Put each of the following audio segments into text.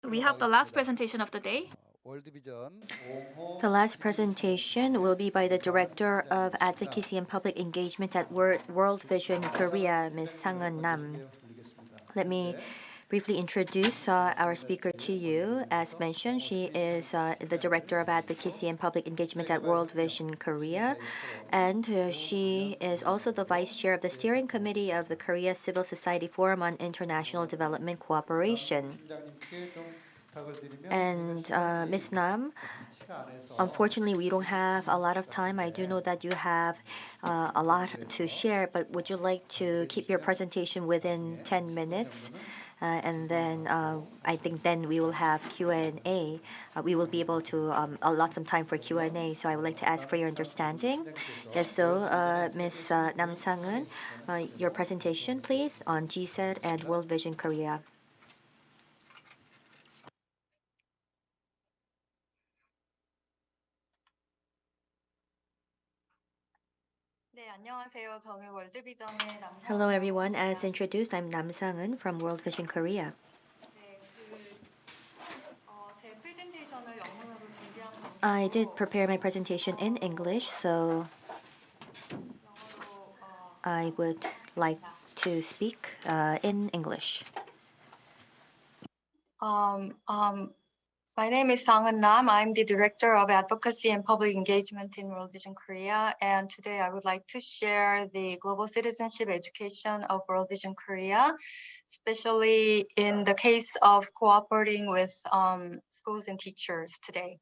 We have the last presentation of the day. The last presentation will be by the Director of Advocacy and Public Engagement at Worldvision Korea, Ms. Sang-eun Nam. Let me briefly introduce our speaker to you. As mentioned, she is the Director of Advocacy and Public Engagement at Worldvision Korea, and she is also the Vice Chair of the Steering Committee of the Korea Civil Society Forum on International Development Cooperation. And Ms. Nam, unfortunately, we don't have a lot of time. I do know that you have a lot to share, but would you like to keep your presentation within 10 minutes? And then I think then we will have Q&A. We will be able to allot some time for Q&A. So I would like to ask for your understanding. Yes, so Ms. Nam Sang-eun, your presentation, please, on GCED and World Vision Korea. Hello, everyone. As introduced, I'm Nam Sang-eun from World Vision Korea. I did prepare my presentation in English, so I would like to speak in English. My name is Sang-eun Nam. I'm the Director of Advocacy and Public Engagement in Worldvision Korea, and today I would like to share the global citizenship education of Worldvision Korea, especially in the case of cooperating with schools and teachers today.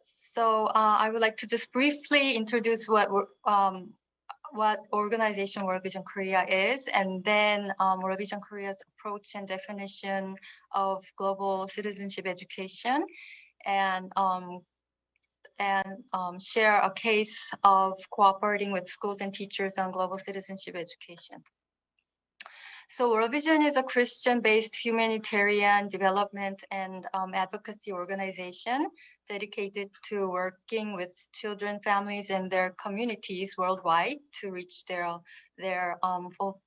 So I would like to just briefly introduce what organization Worldvision Korea is, and then Worldvision Korea's approach and definition of global citizenship education, and share a case of cooperating with schools and teachers on global citizenship education. So Worldvision is a Christian-based humanitarian development and advocacy organization dedicated to working with children, families, and their communities worldwide to reach their full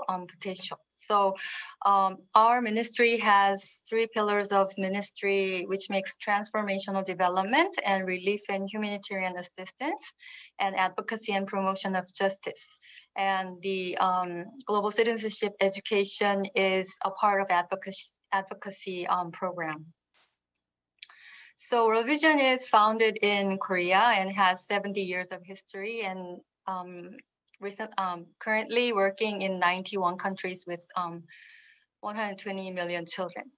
potential. So our ministry has 3 pillars of ministry, which makes transformational development and relief and humanitarian assistance, and advocacy and promotion of justice. And the global citizenship education is a part of advocacy program. So Worldvision is founded in Korea and has 70 years of history, and currently working in 91 countries with 120 million children.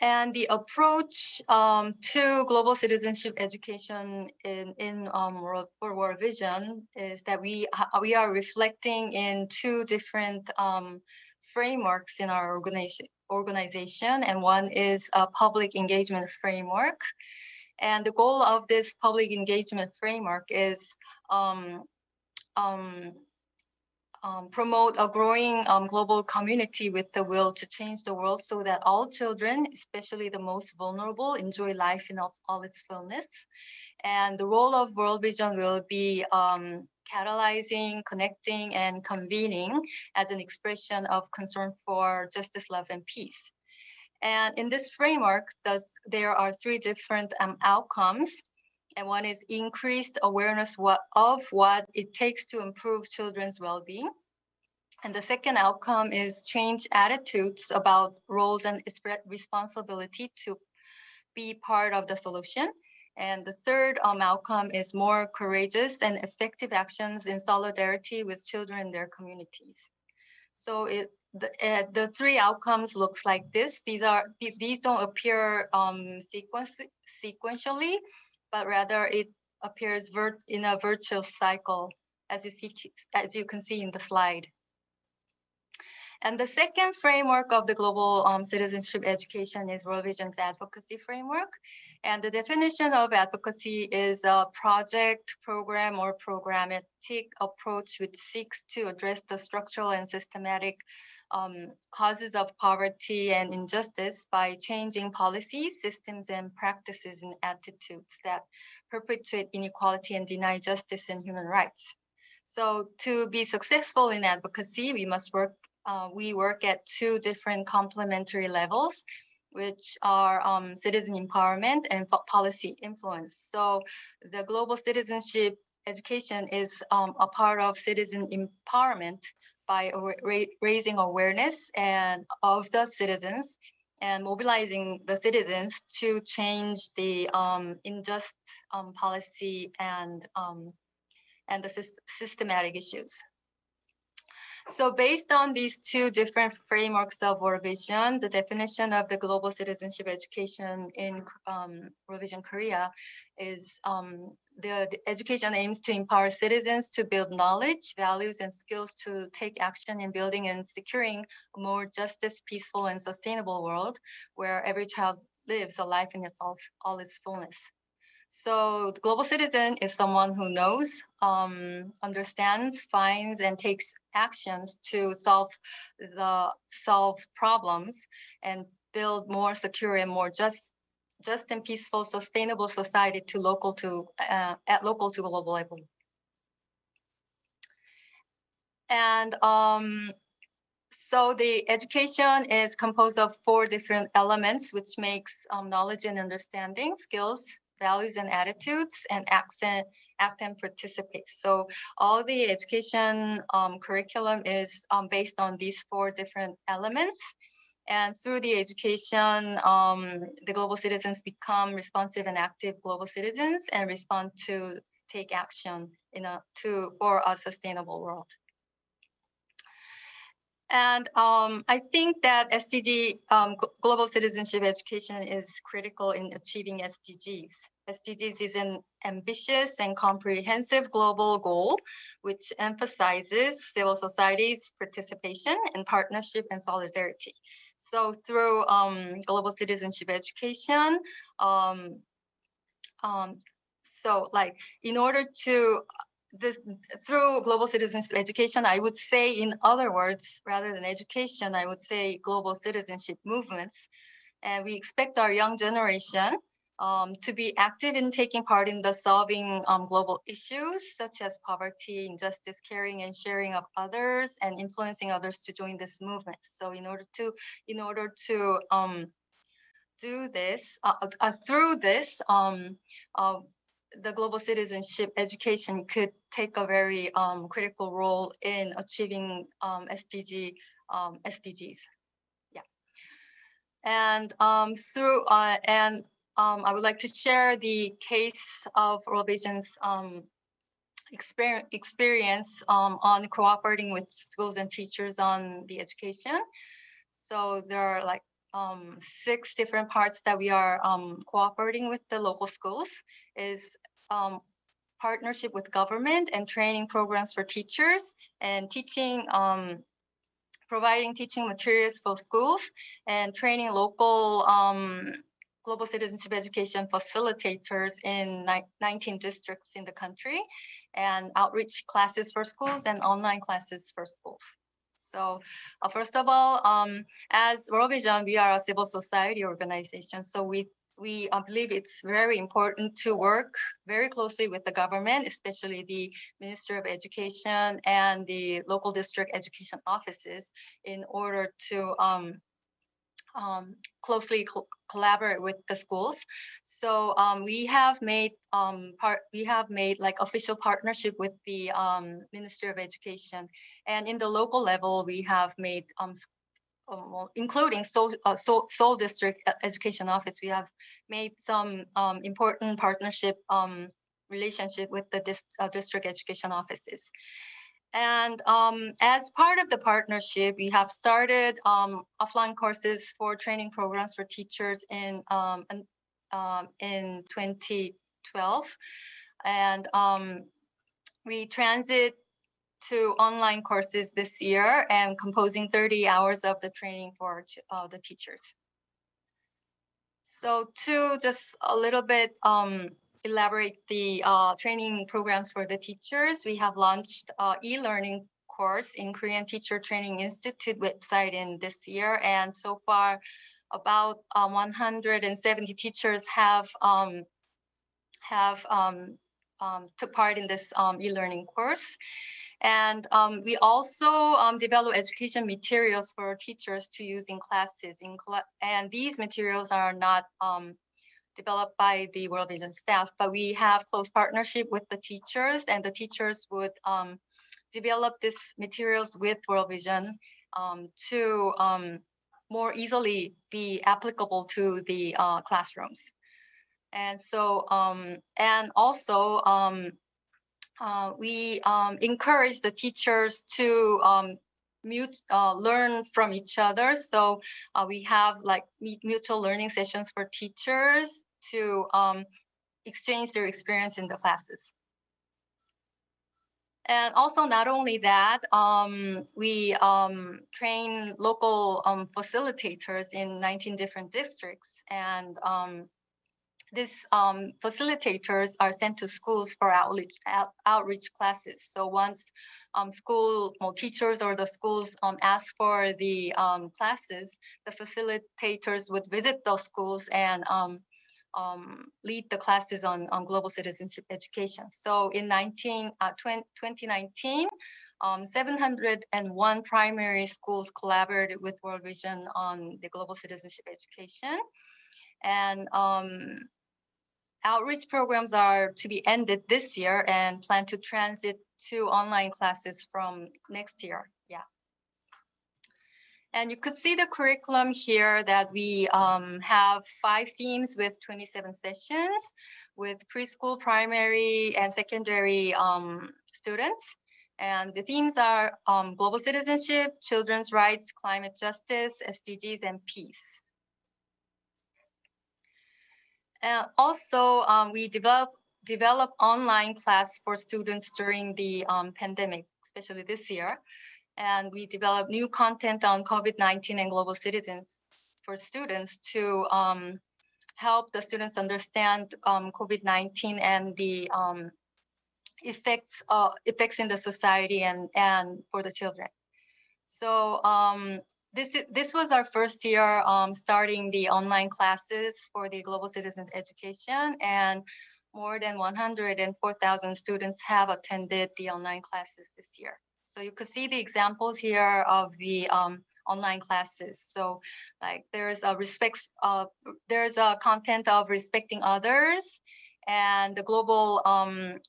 And the approach to global citizenship education for Worldvision is that we are reflecting in 2 different frameworks in our organization, and one is a public engagement framework. And the goal of this public engagement framework is promote a growing global community with the will to change the world so that all children, especially the most vulnerable, enjoy life in all its fullness. And the role of Worldvision will be catalyzing, connecting, and convening as an expression of concern for justice, love, and peace. And in this framework, there are 3 different outcomes. And one is increased awareness of what it takes to improve children's well-being. And the second outcome is change attitudes about roles and its responsibility to be part of the solution. And the third outcome is more courageous and effective actions in solidarity with children and their communities. So the 3 outcomes looks like this. These don't appear sequentially, but rather it appears in a virtuous cycle, as you can see in the slide. And the second framework of the global citizenship education is Worldvision's Advocacy Framework. And the definition of advocacy is a project, program, or programmatic approach which seeks to address the structural and systematic causes of poverty and injustice by changing policies, systems, and practices and attitudes that perpetuate inequality and deny justice and human rights. So to be successful in advocacy, we must work we work at two different complementary levels, which are citizen empowerment and policy influence. So the global citizenship education is a part of citizen empowerment by raising awareness and of the citizens and mobilizing the citizens to change the unjust policy and the systematic issues. So based on these two different frameworks of Worldvision, the definition of the global citizenship education in Worldvision Korea is the education aims to empower citizens to build knowledge, values, and skills to take action in building and securing a more justice, peaceful, and sustainable world where every child lives a life in all its fullness. So the global citizen is someone who knows, understands, finds, and takes actions to solve problems and build more secure and more just and peaceful, sustainable society at local to global level. And so the education is composed of 4 different elements, which makes knowledge and understanding, skills, values and attitudes, and act and participate. So all the education curriculum is based on these 4 different elements. And through the education, the global citizens become responsive and active global citizens and respond to take action for a sustainable world. And I think that SDG, global citizenship education, is critical in achieving SDGs. SDGs is an ambitious and comprehensive global goal, which emphasizes civil society's participation and partnership and solidarity. So through global citizenship education, in order to through global citizenship education, I would say, in other words, rather than education, I would say global citizenship movements. And we expect our young generation to be active in taking part in the solving global issues such as poverty, injustice, caring and sharing of others, and influencing others to join this movement. So in order to do this, through this, the global citizenship education could take a very critical role in achieving SDGs. Yeah, and I would like to share the case of Worldvision's experience on cooperating with schools and teachers on the education. So there are like 6 different parts that we are cooperating with the local schools. Is partnership with government and training programs for teachers and teaching, providing teaching materials for schools and training local global citizenship education facilitators in 19 districts in the country, and outreach classes for schools and online classes for schools. So first of all, as Worldvision, we are a civil society organization. So we believe it's very important to work very closely with the government, especially the Ministry of Education and the local district education offices, in order to closely collaborate with the schools. So we have made like official partnership with the Ministry of Education, and in the local level we have made including Seoul District Education Office, we have made some important partnership relationship with the district education offices. And as part of the partnership, we have started offline courses for training programs for teachers in 2012, and we transit to online courses this year and composing 30 hours of the training for the teachers. So to just a little bit elaborate the training programs for the teachers, we have launched e-learning course in Korean Teacher Training Institute website in this year, and so far about 170 teachers have took part in this e-learning course. And we also develop education materials for teachers to use in classes. And these materials are not developed by the Worldvision staff, but we have close partnership with the teachers, and the teachers would develop these materials with Worldvision to more easily be applicable to the classrooms. And so, and also, we encourage the teachers to learn from each other. So we have like mutual learning sessions for teachers to exchange their experience in the classes. And also, not only that, we train local facilitators in 19 different districts. And these facilitators are sent to schools for outreach classes. So once school teachers or the schools ask for the classes, the facilitators would visit those schools and lead the classes on global citizenship education. So in 2019, 701 primary schools collaborated with Worldvision on the global citizenship education. And outreach programs are to be ended this year and plan to transit to online classes from next year. Yeah. And you could see the curriculum here that we have 5 themes with 27 sessions with preschool, primary, and secondary students. And the themes are global citizenship, children's rights, climate justice, SDGs, and peace. And also, we develop online class for students during the pandemic, especially this year. And we develop new content on COVID-19 and global citizens for students to help the students understand COVID-19 and the effects in the society and for the children. So this was our first year starting the online classes for the global citizen education, and more than 104,000 students have attended the online classes this year. So you could see the examples here of the online classes. So like there's a content of respecting others, and the global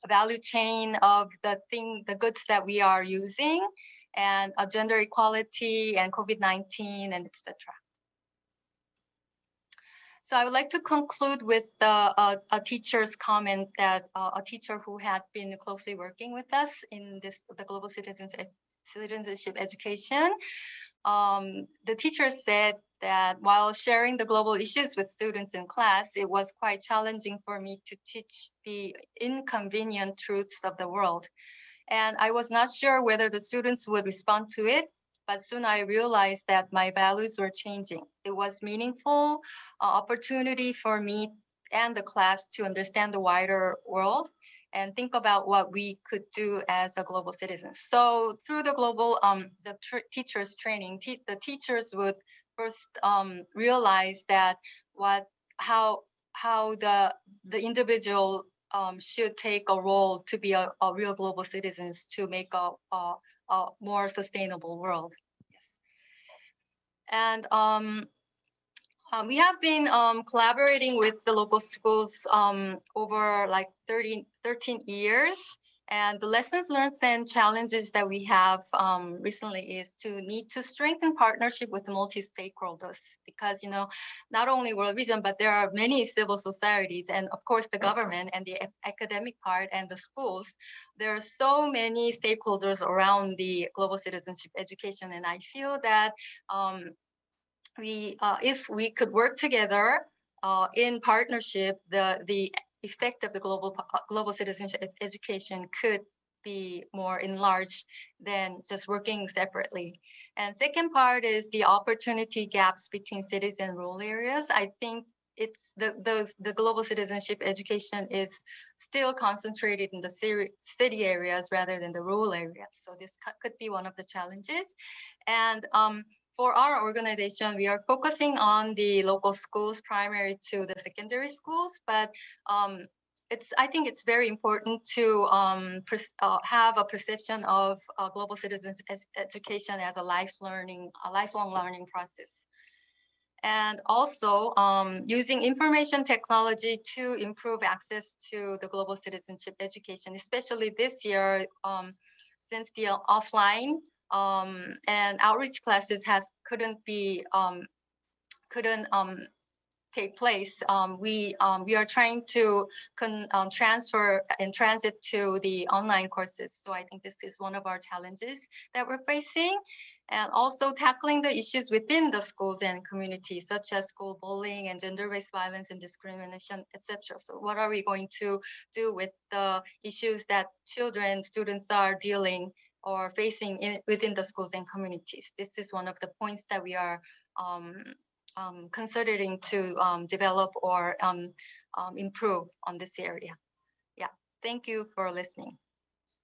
value chain of the goods that we are using, and gender equality and COVID-19 and etc. So I would like to conclude with a teacher's comment that a teacher who had been closely working with us in the global citizenship education. The teacher said that while sharing the global issues with students in class, it was quite challenging for me to teach the inconvenient truths of the world. And I was not sure whether the students would respond to it, but soon I realized that my values were changing. It was meaningful opportunity for me and the class to understand the wider world and think about what we could do as a global citizen. So through the global teachers training, the teachers would first realize that how the individual should take a role to be a real global citizens to make a more sustainable world. Yes. And we have been collaborating with the local schools over like 13 years. And the lessons learned and challenges that we have recently is to need to strengthen partnership with multi-stakeholders, because, you know, not only Worldvision, but there are many civil societies and of course the government and the academic part and the schools. There are so many stakeholders around the global citizenship education. And I feel that if we could work together in partnership, the effect of the global citizenship education could be more enlarged than just working separately. And second part is the opportunity gaps between cities and rural areas. I think it's the global citizenship education is still concentrated in the city areas rather than the rural areas. So this could be one of the challenges. And for our organization, we are focusing on the local schools, primary to the secondary schools, but I think it's very important to have a perception of global citizens education as a lifelong learning process. And also using information technology to improve access to the global citizenship education, especially this year, since the offline and outreach classes couldn't take place. We are trying to transfer and transit to the online courses. So I think this is one of our challenges that we're facing. And also tackling the issues within the schools and communities, such as school bullying and gender-based violence and discrimination, etc. So what are we going to do with the issues that students are dealing or facing within the schools and communities? This is one of the points that we are considering to develop or improve on this area. Yeah, thank you for listening.